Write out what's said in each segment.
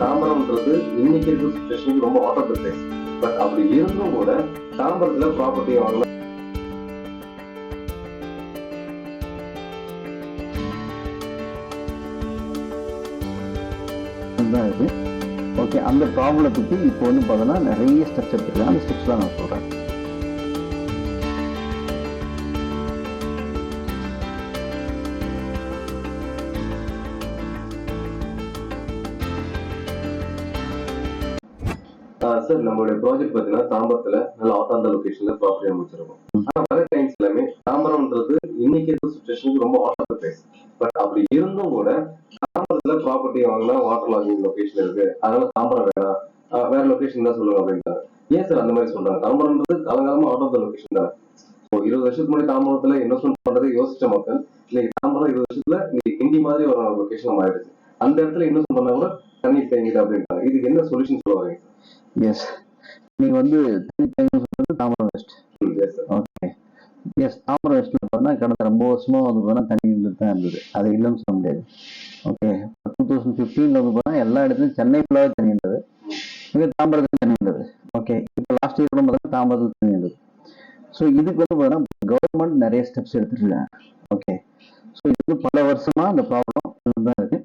தாம்பரம்ன்றது இன்னைக்கு இருக்கிற சுச்சுவேஷனுக்கு ரொம்ப out of the place. But அப்படி இருந்தும் கூட தாம்பரத்துல ப்ராப்பர்ட்டி வாங்கலாம். ஓகே, அந்த ப்ராப்ளத்துக்கு இப்போ வந்து பார்த்தோன்னா நிறைய ஸ்டெப்ஸ் எடுத்துக்கலாம். அந்த ஸ்டெப்ஸ் தான் நான் சொல்கிறேன். சார், நம்மளுடைய ப்ராஜெக்ட் பார்த்தீங்கன்னா தாம்பரத்துல நல்ல அவுட் ஆஃப் த லொகேஷன்ல ப்ராப்பர்ட்டி அமைச்சிருக்கோம். ஆனா வர கிளைண்ட்ஸ் எல்லாமே தாம்பரம்ன்றது இன்னைக்கு இருக்கிற சுச்சுவேஷனுக்கு ரொம்ப out of the place. But அப்படி இருந்தும் கூட தாம்பரத்துல ப்ராப்பர்ட்டி வாங்கினா வாட்டர் லாகிங் லொகேஷன் இருக்கு, அதனால தாம்பரம் வேணாம், வேற லொகேஷன் தான் சொல்லுங்க அப்படின்ட்டாங்க. ஏன் சார் அந்த மாதிரி சொல்றாங்க? தாம்பரம்ன்றது காலங்காலமா அவுட் ஆஃப் த லொகேஷன் தான். இப்போ 20 வருஷத்துக்கு முன்னாடி தாம்பரத்துல இன்வெஸ்ட்மெண்ட் பண்றதை யோசிச்ச மக்கள் இன்னைக்கு தாம்பரம் 20 வருஷத்துல இன்னைக்கு கிண்டி மாதிரி ஒரு லொகேஷன் மாறிடுச்சு. அந்த இடத்துல இன்வெஸ்ட் பண்ணா கூட தண்ணி தேங்கிட்டு அப்படின்ட்டாங்க. இதுக்கு என்ன சொல்யூஷன் சொல்ல வரீங்க? எஸ், நீங்க வந்து சொல்றது Tambaram west. Okay, yes, Tambaram வெஸ்ட்ல பார்த்தா கடந்த ரொம்ப வருஷமா வந்து பார்த்தா தண்ணி தான் இருந்தது, அது இல்லைன்னு சொல்ல முடியாது. ஓகே, 2015 வந்து பார்த்தா எல்லா இடத்துலையும் சென்னை ஃபுல்லாகவே தண்ணி இருந்தது, இங்கே தாம்பரத்தில் தண்ணி இருந்தது. ஓகே, இப்போ லாஸ்ட் இயர் பார்த்தா தாம்பரத்தில் தண்ணி இருந்தது. ஸோ இதுக்கு வந்து பார்த்தீங்கன்னா கவர்மெண்ட் நிறைய ஸ்டெப்ஸ் எடுத்துருக்காங்க. ஓகே, ஸோ இது வந்து பல வருஷமா அந்த ப்ராப்ளம் தான் இருக்கு.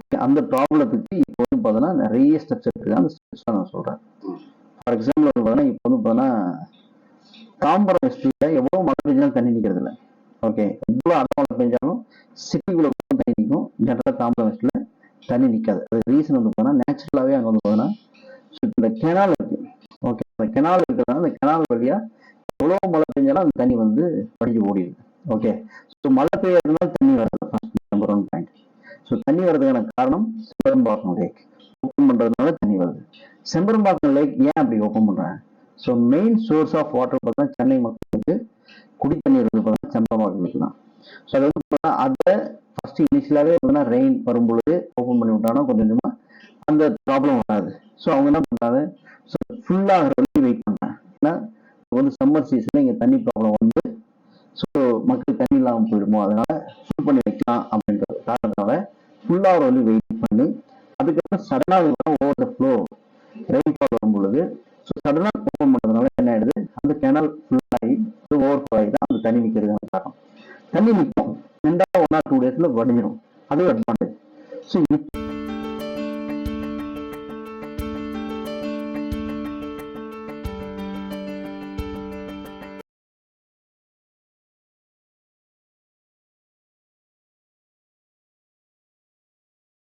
ஓகே, அந்த ப்ராப்ளத்துக்கு இப்போ வந்து பார்த்தோன்னா நிறைய ஸ்டெப்ஸ் எடுத்துருக்காங்க. அந்த ஸ்டெப்ஸ் தான் நான் சொல்கிறேன். ஃபார் எக்ஸாம்பிள் வந்து பார்த்தோன்னா இப்போ வந்து பார்த்தோன்னா தாம்பரம் வெஸ்ட்ல எவ்வளோ மழை பெஞ்சாலும் தண்ணி நிற்கிறது இல்லை. ஓகே, எவ்வளோ அரை மழை பெஞ்சாலும் சிட்டிக்குள்ள தண்ணி நிற்கும். ஜென்ரலாக தாம்பரம் வெஸ்ட்ல தண்ணி நிற்காது. அது ரீசன் வந்து பார்த்தோன்னா நேச்சுரலாகவே அங்கே வந்து பார்த்தோன்னா இந்த கெனால் இருக்கு. ஓகே, அந்த கெனால் இருக்கிறதுனால அந்த கெனால் வழியா எவ்வளோ மழை பெஞ்சாலும் அந்த தண்ணி வந்து வடிஞ்சு ஓடிடுது. ஓகே, ஸோ மழை பெய்யறதுனால தண்ணி வருது, நம்பர் 1 பாயிண்ட். ஸோ தண்ணி வர்றதுக்கான காரணம் செம்பரம்பாக்கம் லேக் ஓப்பன் பண்றதுனால தண்ணி வருது. செம்பரம்பாக்கம் லேக் ஏன் அப்படி ஓப்பன் பண்றாங்க? So main source of water பார்த்தா சென்னை மக்களுக்கு குடி தண்ணீர் வந்து பார்த்தா செம்பரம்பாக்கம் தான். ஸோ அது வந்து பார்த்தா அதை ஃபர்ஸ்ட் இனிஷியலாகவே பார்த்தீங்கன்னா ரெயின் வரும்பொழுது ஓப்பன் பண்ணி விட்டாங்கன்னா கொஞ்சம் கொஞ்சமாக அந்த ப்ராப்ளம் வராது. ஸோ அவங்க என்ன பண்றாங்க, ஸோ ஃபுல்லாக வெயிட் பண்றாங்க. ஏன்னா வந்து சம்மர் சீசன்ல இங்கே தண்ணி ப்ராப்ளம் வந்து ஸோ மக்கள் தண்ணி இல்லாமல் போயிடுமோ, அதனால ஃபுல் பண்ணி வைக்கலாம் அப்படின்ற காரணத்தால ஃபுல்லாக ஒரு வந்து வெயிட் பண்ணி அதுக்கப்புறம் சடனாக ஓவர் ஃப்ளோ ரெயின்ஃபால் வரும் பொழுது ஸோ சடனாக ஓப்பன் பண்ணுறதுனால என்ன ஆயிடுது, அந்த கேனல் ஃபுல்லாகி ஓவர் ஃப்ளோ ஆகி தான் அந்த தண்ணி நிற்கிறதுக்கான காரணம். தண்ணி நிற்கும், 1 or 2 days வடிஞ்சிடும். அது அட்வான்டேஜ். ஸோ